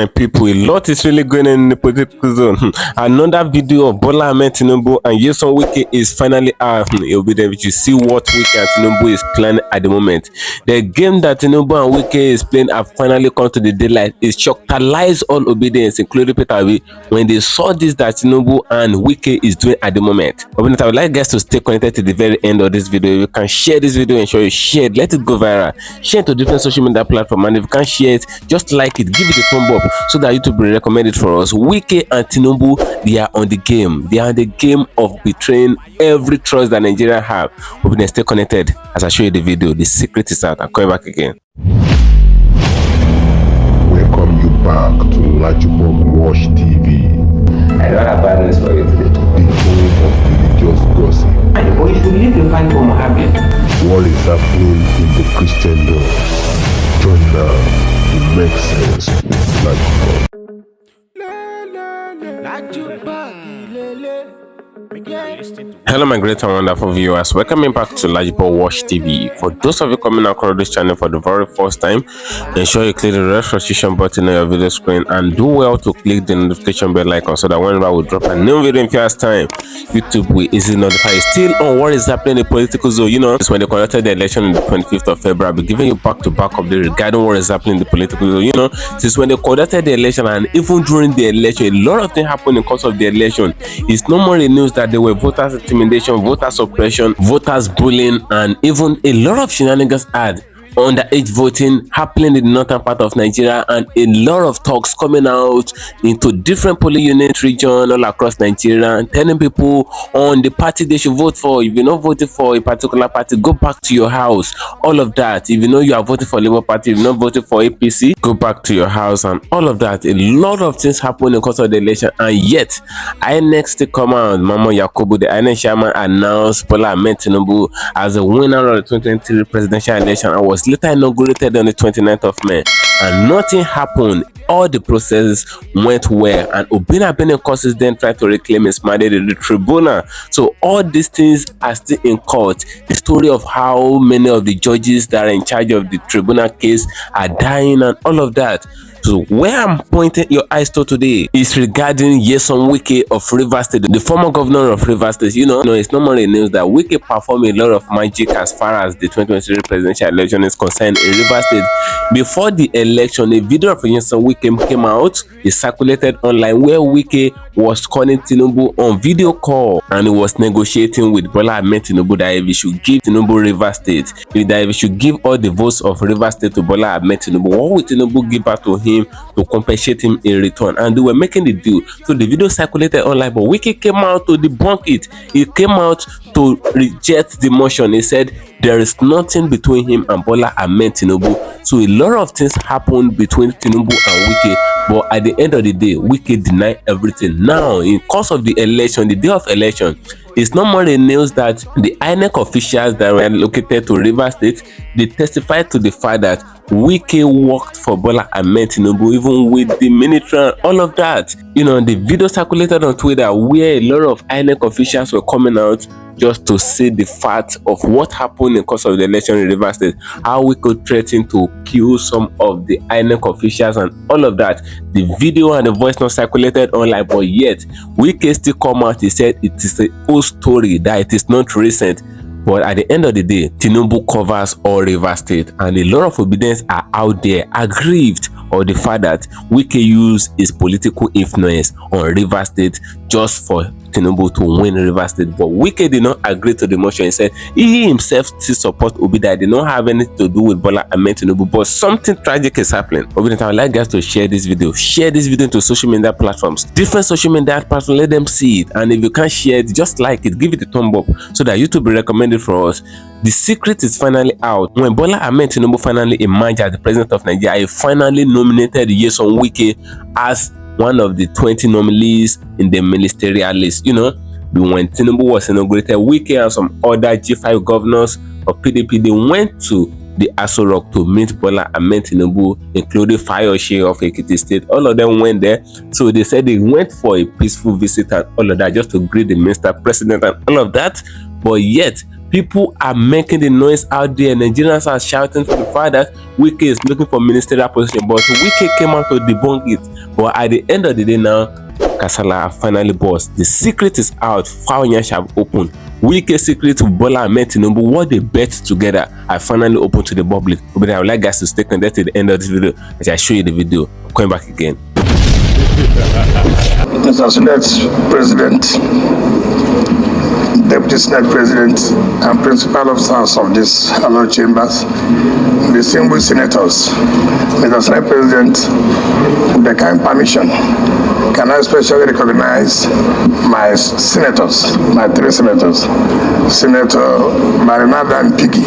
my people, a lot is really going on in the political zone. Another video of Bola Ahmed Tinubu and Wike is finally out. It will be there to see what Wike and Tinubu is planning at the moment. The game that Tinubu and Wike is playing have finally come to the daylight. It shocked all obedience, including Peter Obi, when they saw this that Tinubu and Wike is doing at the moment. But I would like guys to stay connected to the very end of this video. If you can share this video, ensure you share it, let it go viral, share it to different social media platforms, and if you can't share it, just like it, give it a thumb up so that YouTube will recommend it for us. Wike and Tinubu, they are on the game. They are on the game of betraying every trust that Nigeria have. Hope you stay connected as I show you the video. The secret is out. I'm coming back again. Welcome you back to LAJUPOG Watch TV. I don't have bad news for you today. The home of religious gossip. But you should believe you find for Mohammed. What is happening in the Christendom? Join now to make sense with LAJUPOG. Hello my great and wonderful viewers, welcome back to LAJUPOG Watch TV. For those of you coming across this channel for the very first time, ensure you click the red subscription button on your video screen and do well to click the notification bell icon so that whenever we drop a new video in first time, YouTube will easily notify you. Still on what is happening in the political zone, you know, it's when they conducted the election on the 25th of February. I'll be giving you back-to-back update regarding what is happening in the political zone, you know, since when they conducted the election and even during the election, a lot of things happened in the course of the election. It's no more a news that there were voters intimidation, voter suppression, voters bullying, and even a lot of shenanigans had underage voting happening in the northern part of Nigeria, and a lot of talks coming out into different polling unit region all across Nigeria and telling people on the party they should vote for. If you're not voting for a particular party, go back to your house. All of that. If you know you are voting for Labour Party, if you're not voting for APC, go back to your house, and all of that. A lot of things happen in the course of the election, and yet INEC still come out. Mama Yakubu, the INEC chairman, announced Bola Ahmed Tinubu as the winner of the 2023 presidential election and was later inaugurated on the 29th of May, and nothing happened. All the processes went well, and Obina causes then tried to reclaim his mandate in the tribunal. So all these things are still in court. The story of how many of the judges that are in charge of the tribunal case are dying and all of that. So where I'm pointing your eyes to today is regarding Wike of Rivers State, the former governor of Rivers State. You know, it's not more news that Wike performed a lot of magic as far as the 2023 presidential election is concerned in Rivers State. Before the election, a video of Wike came out. It circulated online where Wike was calling Tinubu on video call, and he was negotiating with Bola Ahmed Tinubu that if he should give Tinubu Rivers State, that if he should give all the votes of Rivers State to Bola Ahmed Tinubu, what would Tinubu give back to him to compensate him in return? And they were making the deal. So the video circulated online, but Wike came out to debunk it. He came out to reject the motion. He said there is nothing between him and Bola Ahmed Tinubu. So a lot of things happened between Tinubu and Wike, but at the end of the day, Wike denied everything. Now, in course of the election, the day of election, it's not more the news that the INEC officials that were located to Rivers State, they testified to the fact that Wike worked for Bola Ahmed Tinubu, even with the military and all of that. You know, the video circulated on Twitter where a lot of INEC officials were coming out just to see the fact of what happened in the course of the election in Rivers State, how we could threaten to kill some of the INEC officials and all of that. The video and the voice not circulated online, but yet Wike still come out. He said it is an old story, that it is not recent. But at the end of the day, Tinubu covers all Rivers State, and a lot of obedience are out there aggrieved of the fact that Wike used his political influence on Rivers State just for Tinubu to win Rivers State. But Wike did not agree to the motion. He said he himself still support Obi, that did not have anything to do with Bola Ahmed Tinubu. But something tragic is happening. Obi, I would like guys to share this video. Share this video into social media platforms. Different social media platforms, let them see it. And if you can't share it, just like it, give it a thumb up so that YouTube will recommend it for us. The secret is finally out. When Bola Ahmed Tinubu finally emerged as the president of Nigeria, he finally nominated Wike as one of the 20 nominees in the ministerial list. You know, when Tinubu was inaugurated, Wike and some other G5 governors of PDP, they went to the Aso Rock to meet Bola Ahmed Tinubu, including Fayose of Secre.T State. All of them went there. So they said they went for a peaceful visit and all of that, just to greet the Mr. President and all of that. But yet, People are making the noise out there. Nigerians are shouting for the fact that Wike is looking for ministerial position, but Wike came out to debunk it. But at the end of the day now, Kasala finally burst. The secret is out. Faunya have opened. Wike's secret to Bola Ahmed Tinubu, what they bet together, I finally opened to the public. But I would like guys to stay connected to the end of this video as I show you the video. I'm coming back again. Mr. Senate President, Deputy Senate President, and Principal Officers of these hallowed chambers, distinguished senators, Mr. Senate President, with the kind permission, can I especially recognize my senators, my three senators, Senator Barinada and Piggy,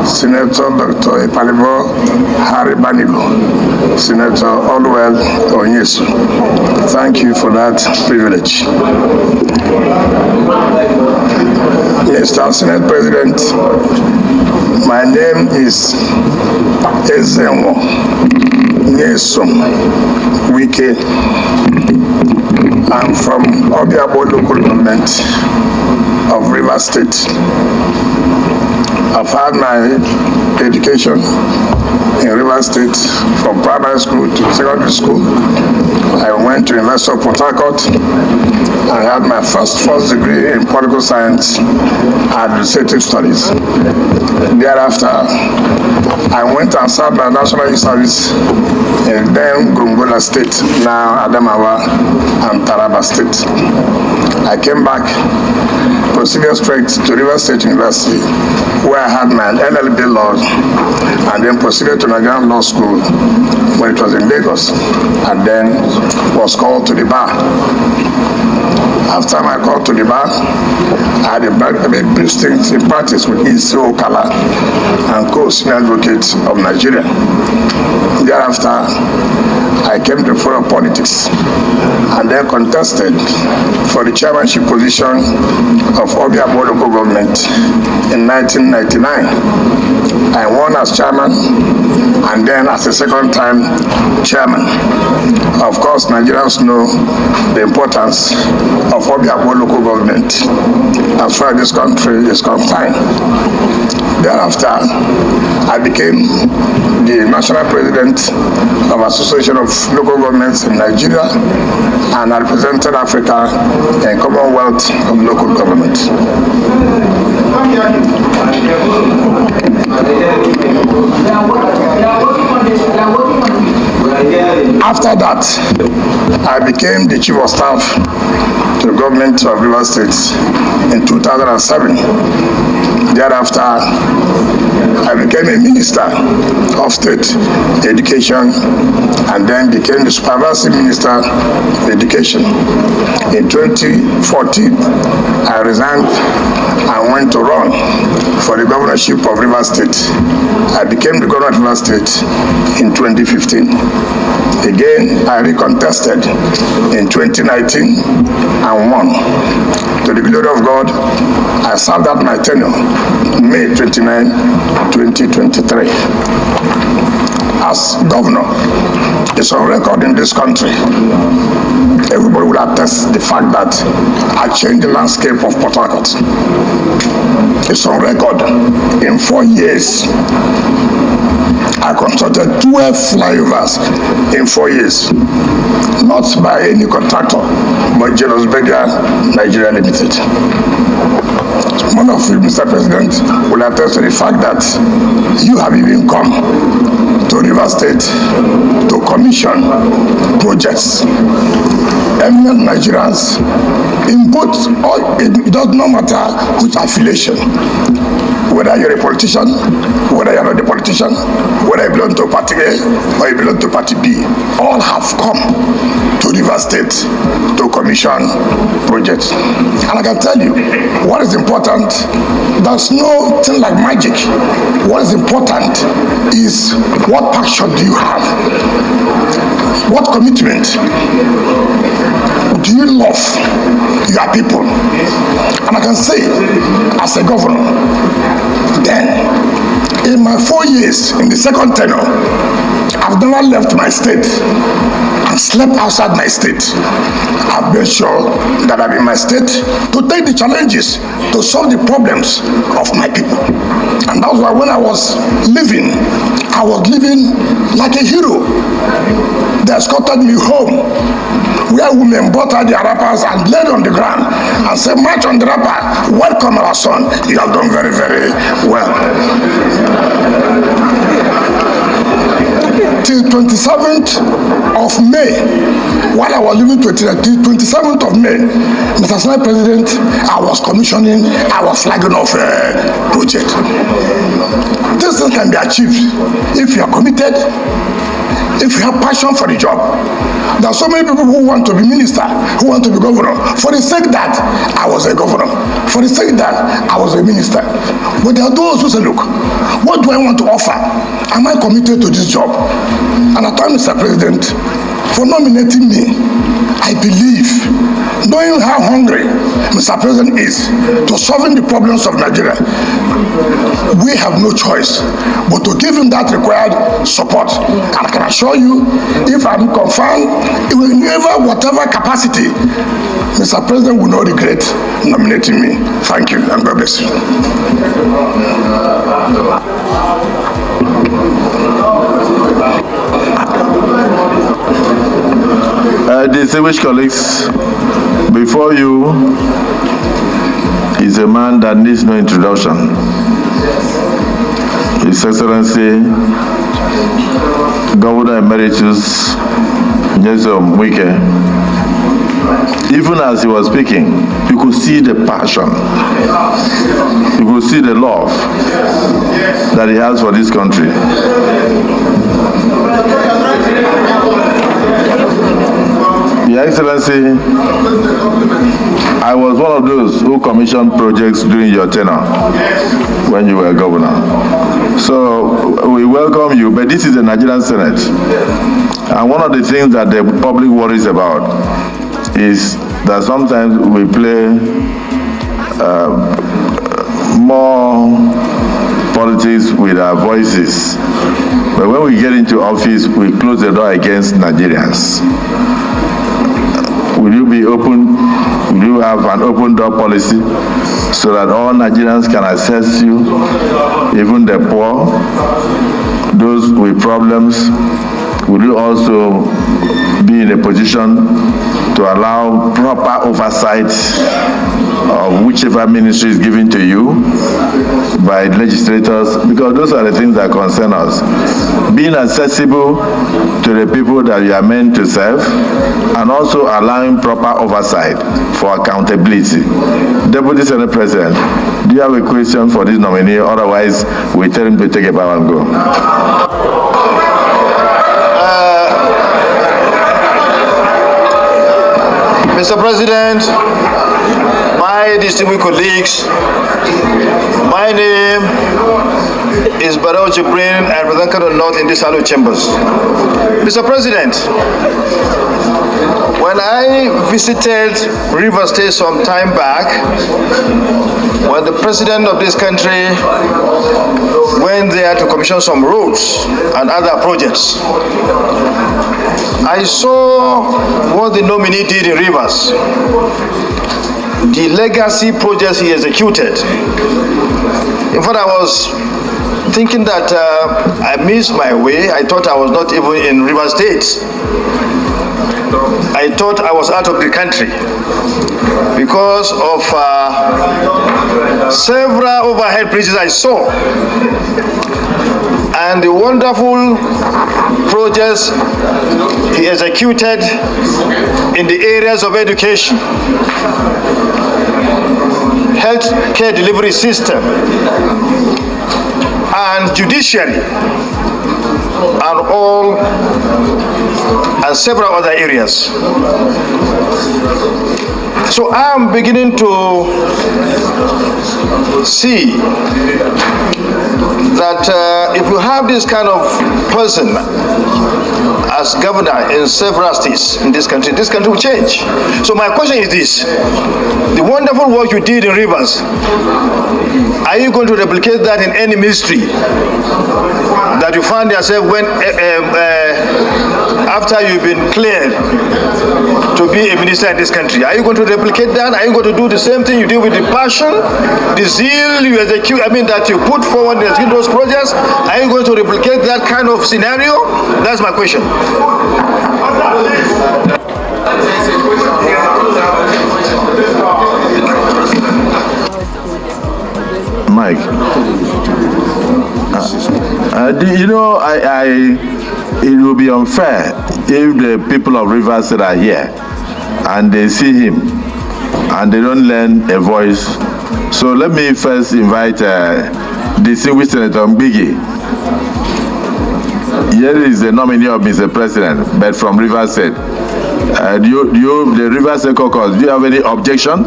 Senator Dr. Ipalibo Harry Banigo, Senator Odwell Onyesu. Thank you for that privilege. Mr. Senate President, my name is Ezenwo Nyesom Wike. I'm from Obiabo local government of Rivers State. I've had my education in Rivers State from primary school to secondary school. I went to University of Port Harcourt. I had my first degree in political science and administrative studies. Thereafter, I went and served my national youth service in then Gongola State, now Adamawa and Taraba State. I came back, proceeded straight to Rivers State University, where I had my LLB law, and then proceeded to Nigerian Law School when it was in Lagos, and then was called to the bar. After my call to the bar, I had a brief stint in practice with E.C. Okala and co-senior advocate of Nigeria. Thereafter, I came to follow politics and then contested for the chairmanship position of Obiabo local government in 1999. I won as chairman and then as a second time chairman. Of course, Nigerians know the importance of Obiabo local government as far as this country is concerned. Thereafter, I became the national president of Association of Local Governments in Nigeria, and I represented Africa in Commonwealth of Local Government. After that, I became the chief of staff to the government of Rivers State in 2007. Thereafter, I became a minister of state education and then became the supervisory minister of education. In 2014, I resigned and went to run for the governorship of Rivers State. I became the governor of Rivers State in 2015. Again, I recontested in 2019 and won. To the glory of God, I served out my tenure May 29, 2023. As governor, it's on record in this country. Everybody will attest the fact that I changed the landscape of Port Harcourt. It's on record. In 4 years, I constructed 12 flyovers in 4 years. Not by any contractor, but Jealous Beggar Nigeria Limited. One of you, Mr. President, will attest to the fact that you have even come to Rivers State to commission projects. Eminent Nigerians in both, or it does not matter which affiliation, whether you're a politician, whether you're not a politician, whether you belong to Party A or you belong to Party B, all have come to Rivers State to commission projects. And I can tell you, what is important, there's no thing like magic. What is important is what passion do you have? What commitment do you love your people? And I can say, as a governor, then in my 4 years in the second tenure, I've never left my state and slept outside my state. I've made sure that I'm in my state to take the challenges, to solve the problems of my people. And that's why when I was living like a hero. They escorted me home, where women bought out their wrappers and laid on the ground and said, "March on the wrapper, welcome our son, you have done very, very well." Till 27th of May, while I was living 27th of May, Mr. Senate President, I was commissioning, I was flagging off a project. This thing can be achieved if you are committed, if you have passion for the job. There are so many people who want to be minister, who want to be governor, for the sake that I was a governor, for the sake that I was a minister. But there are those who say, look, what do I want to offer? Am I committed to this job? And I told Mr. President, for nominating me, I believe, knowing how hungry Mr. President is to solving the problems of Nigeria, we have no choice but to give him that required support. And I can assure you, if I'm confirmed, in whatever capacity, Mr. President will not regret nominating me. Thank you, and God bless you. Distinguished colleagues, before you is a man that needs no introduction. His Excellency, Governor Emeritus Wike. Even as he was speaking, you could see the passion, you could see the love that he has for this country. Your Excellency, I was one of those who commissioned projects during your tenure when you were governor. So we welcome you, but this is the Nigerian Senate. And one of the things that the public worries about is that sometimes we play more politics with our voices. But when we get into office, we close the door against Nigerians. Will you be open? Will you have an open door policy so that all Nigerians can access you, even the poor, those with problems? Will you also be in a position to allow proper oversight of whichever ministry is given to you by legislators? Because those are the things that concern us. Being accessible to the people that you are meant to serve, and also allowing proper oversight for accountability. Deputy Senate President, do you have a question for this nominee? Otherwise, we tell him to take a bow and go. Mr. President, my distinguished colleagues, my name is Barao Jibrin, and represent Kano North in this hallowed chambers. Mr. President, when I visited Rivers State some time back, when the president of this country went there to commission some roads and other projects, I saw what the nominee did in Rivers, the legacy projects he executed. In fact, I was thinking that I missed my way. I thought I was not even in Rivers State. I thought I was out of the country because of several overhead bridges I saw and the wonderful projects he executed in the areas of education, health care delivery system, and judiciary, and several other areas. So I am beginning to see that if you have this kind of person as governor in several states in this country will change. So my question is this: the wonderful work you did in Rivers, are you going to replicate that in any ministry that you find yourself when after you've been cleared to be a minister in this country? Are you going to replicate that? Are you going to do the same thing you did with the passion, the zeal you execute, that you put forward to execute those projects? Are you going to replicate that kind of scenario? That's my question. Mike, it will be unfair if the people of Rivers State are here and they see him and they don't lend a voice. So let me first invite distinguished Senator Mbigi. Here is the nominee of Mr. President, but from Rivers State. The Rivers State caucus, do you have any objection?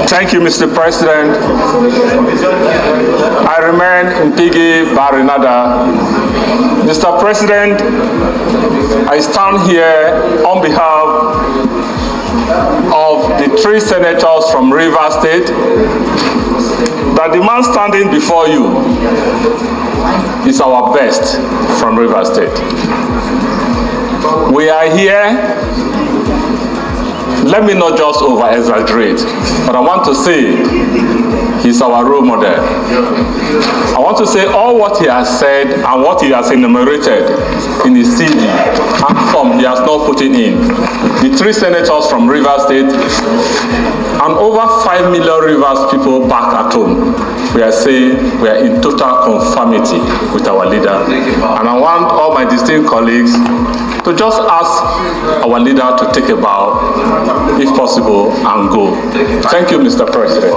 Thank you, Mr. President. I remain Mpigi Barinada. Mr. President, I stand here on behalf of the 3 senators from Rivers State that the man standing before you is our best from Rivers State. We are here. Let me not just over-exaggerate, but I want to say he's our role model. I want to say all what he has said and what he has enumerated in his CV and some he has not put it in. The 3 senators from Rivers State and over 5 million Rivers people back at home. We are saying we are in total conformity with our leader. And I want all my distinct colleagues to just ask our leader to take a bow, if possible, and go. Thank you, Mr. President.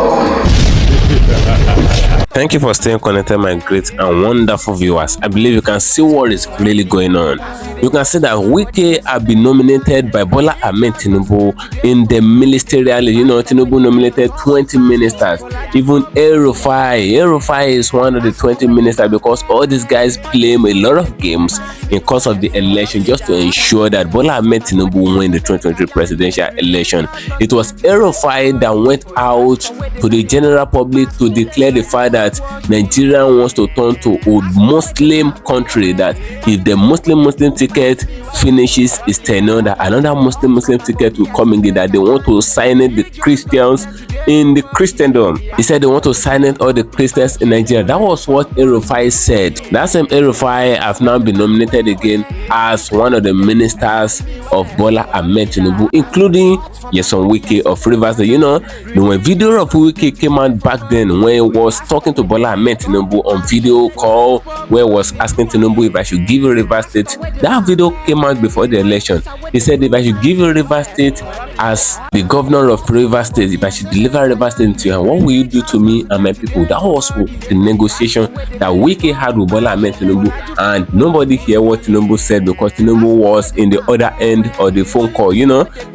Thank you for staying connected, my great and wonderful viewers. I believe you can see what is really going on. You can see that Wike have been nominated by Bola Ahmed Tinubu in the ministerial. Tinubu nominated 20 ministers. Even El-Rufai is one of the 20 ministers, because all these guys play a lot of games in course of the election just to ensure that Bola Ahmed Tinubu win the 2023 presidential election. It was El-Rufai that went out to the general public to declare the fact that Nigeria wants to turn to a Muslim country, that if the Muslim ticket finishes its tenure, that another Muslim ticket will come in, that they want to sign it the Christians in the Christendom. He said they want to sign it all the Christians in Nigeria. That was what El-Rufai said. That same El-Rufai have now been nominated again as one of the ministers of Bola Ahmed Tinubu, including Nyesom Wike of Rivers. The video of Wike came out back then when he was talking to Bola Ahmed Tinubu on video call, where he was asking Tinubu if I should give you Rivers State. That video came out before the election. He said if I should give you Rivers State as the governor of Rivers State, if I should deliver Rivers State to you, what will you do to me and my people? That was the negotiation that Wike had with Bola Ahmed Tinubu, and nobody heard what Tinubu said because Tinubu was in the other end of the phone call.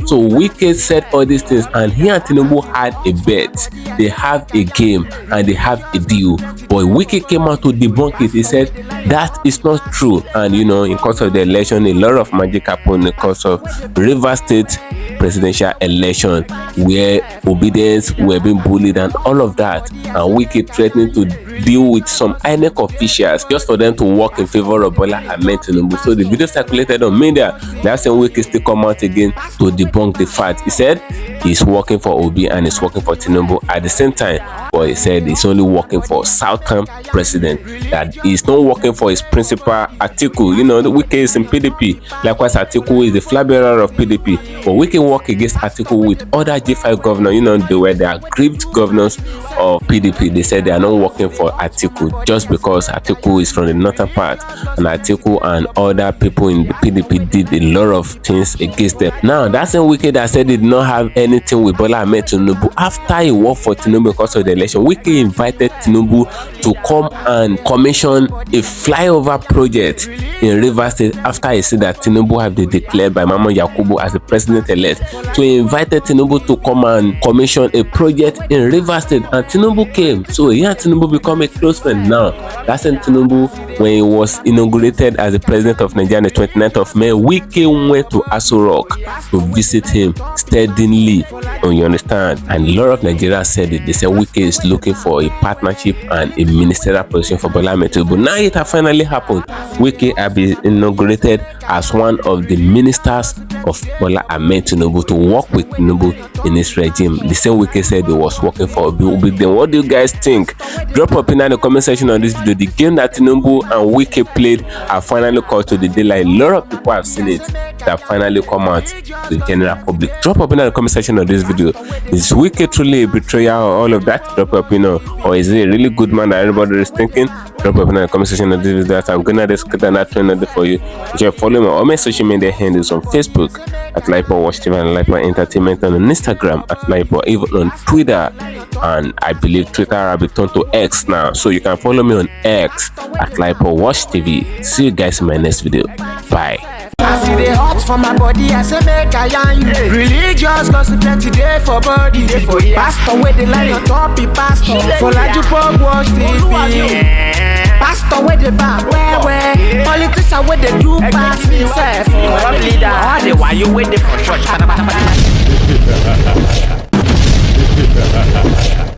So Wike said all these things, and he and Tinubu had a bet. They have a game and they have a deal. But Wike came out to debunk it. He said that is not true. And in course of the election, a lot of magic happened in the course of Rivers State presidential election, where obedience were being bullied and all of that. And Wike threatening to deal with some INEC officials just for them to work in favor of Bola Ahmed Tinubu. So the video circulated on media. That's when Wike still come out again to debunk the fact. He said he's working for Obi and he's working for Tinubu at the same time. But he said he's only working for Southern president, that he's not working for his principal Atiku. The Wike is in PDP. Likewise, Atiku is the flag bearer of PDP. But Wike work against Atiku with other G5 governors. They were the aggrieved governors of PDP. They said they are not working for Atiku just because Atiku is from the northern part, and Atiku and other people in the PDP did a lot of things against them. Now, that's a Wike that said he did not have anything with Bola Ahmed Tinubu after he worked for Tinubu because of the election. Wike invited Tinubu to come and commission a flyover project in Rivers State after he said that Tinubu had been declared by Mama Yakubu as the president-elect. So he invited Tinubu to come and commission a project in Rivers State, and Tinubu came. So he and Tinubu become a close friend now. That's when Tinubu, when he was inaugurated as the president of Nigeria on the 29th of May, Wike went to Aso Rock to visit him steadily. You understand? And a lot of Nigerians said it. They said Wike is looking for a partnership and a ministerial position for Bola Ahmed Tinubu. Now it has finally happened. Wike has been inaugurated as one of the ministers of Bola Ahmed Tinubu to work with Tinubu in his regime. The same Wike said he was working for Obi. Then what do you guys think? Drop a opinion in the comment section on this video. The game that Tinubu and Wike played have finally called to the daylight. A lot of people have seen it. That finally come out to the general public. Drop a opinion in the comment section on this video. Is Wike truly a betrayer or all of that? Drop a opinion. Or is he a really good man that everybody is thinking? Drop a opinion in the comment section on this video. That I'm gonna discuss and trend for you. You can follow me on all my social media handles on Facebook at LAJUPOG Watch TV and LAJUPOG Entertainment, and on Instagram at LAJUPOG, even on Twitter, and I believe Twitter will be turned to X now. So you can follow me on X at LAJUPOG Watch TV. See you guys in my next video. Bye. I see the hot for my body, I say make I yarn you. Religious gossip plenty day for body. Pastor with the line on top, be pastor. For LAJUPOG Watch TV. Pastor with the back, where politician with the do pass himself. Corrupt leader, all the while you waiting for church.